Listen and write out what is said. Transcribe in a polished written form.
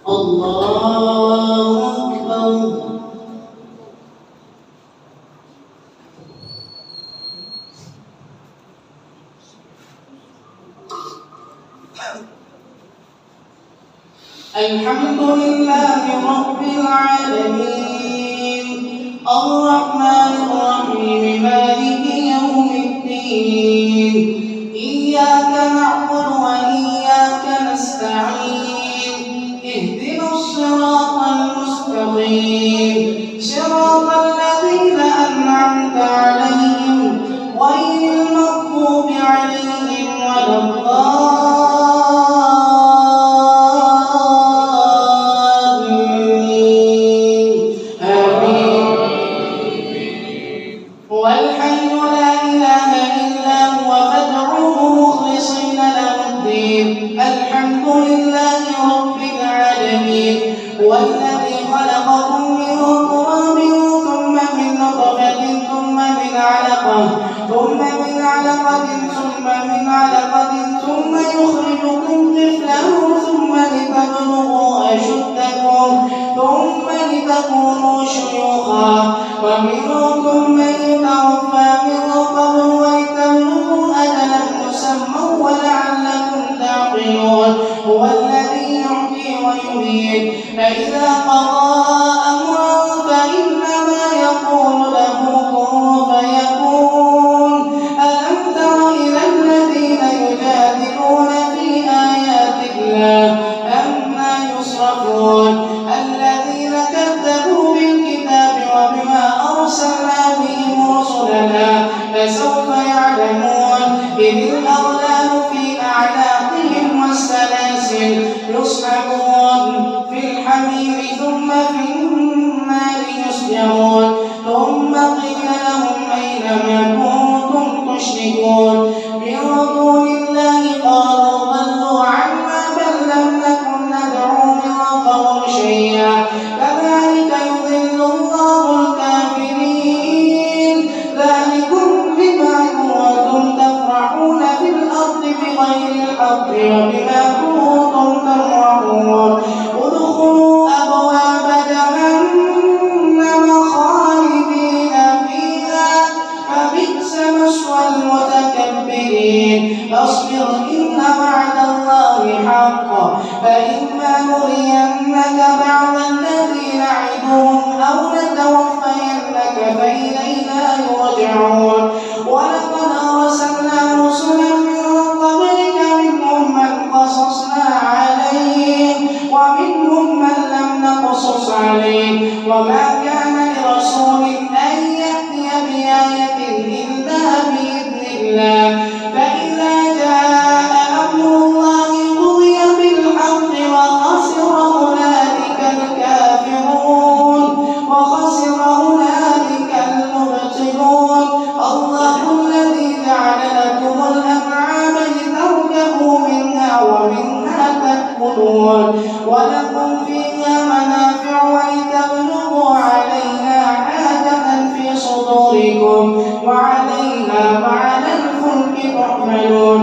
الله أكبر. الحمد لله رب العالمين الرحمن الرحيم مالك يوم الدين إياك نعبد وإياك نستعين اهدنا الصراط المستقيم صراط الذين أنعمت عليهم غير المغضوب عليهم ولا الضالين. الحمد لله رب العالمين والذي خلقكم من تراب ثم من نطفة ثم من علقة ثم يخرجكم طفلا ثم لتبلغوا أشدكم ثم لتكونوا شيوخا ومنكم من يتوفى من قبل ولتبلغوا أجلا مسمى ولعلكم تعقلون. هو الذي يحيي ويميت فإذا قضى أمرا فإنما يقول له كن فيكون. ألم تر إلى الذين يجادلون في آيات الله أنى يصرفون الذين كذبوا بالكتاب وبما أرسلنا بهم رسلنا فسوف يعلمون إذ الأغلال في أعناقهم والسلاسل يسحبون في الحميم ثم في النار يسجرون ثم قيل لهم أين ما كنتم تشركون من دون الله قالوا ضلوا عنا بل لم نكن ندعو من قبل شيئا كذلك يضل الله الكافرين. ذلكم بما كنتم تفرحون في الأرض بغير الحق وبما كنتم تمرحون. ادخلوا أبواب جهنم خالدين فيها فبئس مثوى المتكبرين. فاصبر إن وعد الله حق فإما نرينك بعض الذي نعدهم أو نتوفينك فإلينا يرجعون. ولقد أرسلنا رسلا من قبلك منهم من قصصنا عليه ومنهم من لم نقصص عليه وما كان لرسول أن يأتي بآية إلا بإذن الله. فإذا جاء أمر الله قضي بالحق وخسر هنالك الكافرون وخسر هنالك المبطلون. الله الذي جعل لكم الأنعام لتركبوا منها ومنها تأكلون ولكم فيها منافع ولتبلغوا عليها حاجة في صدوركم وعليها وعلى الفلك تحملون.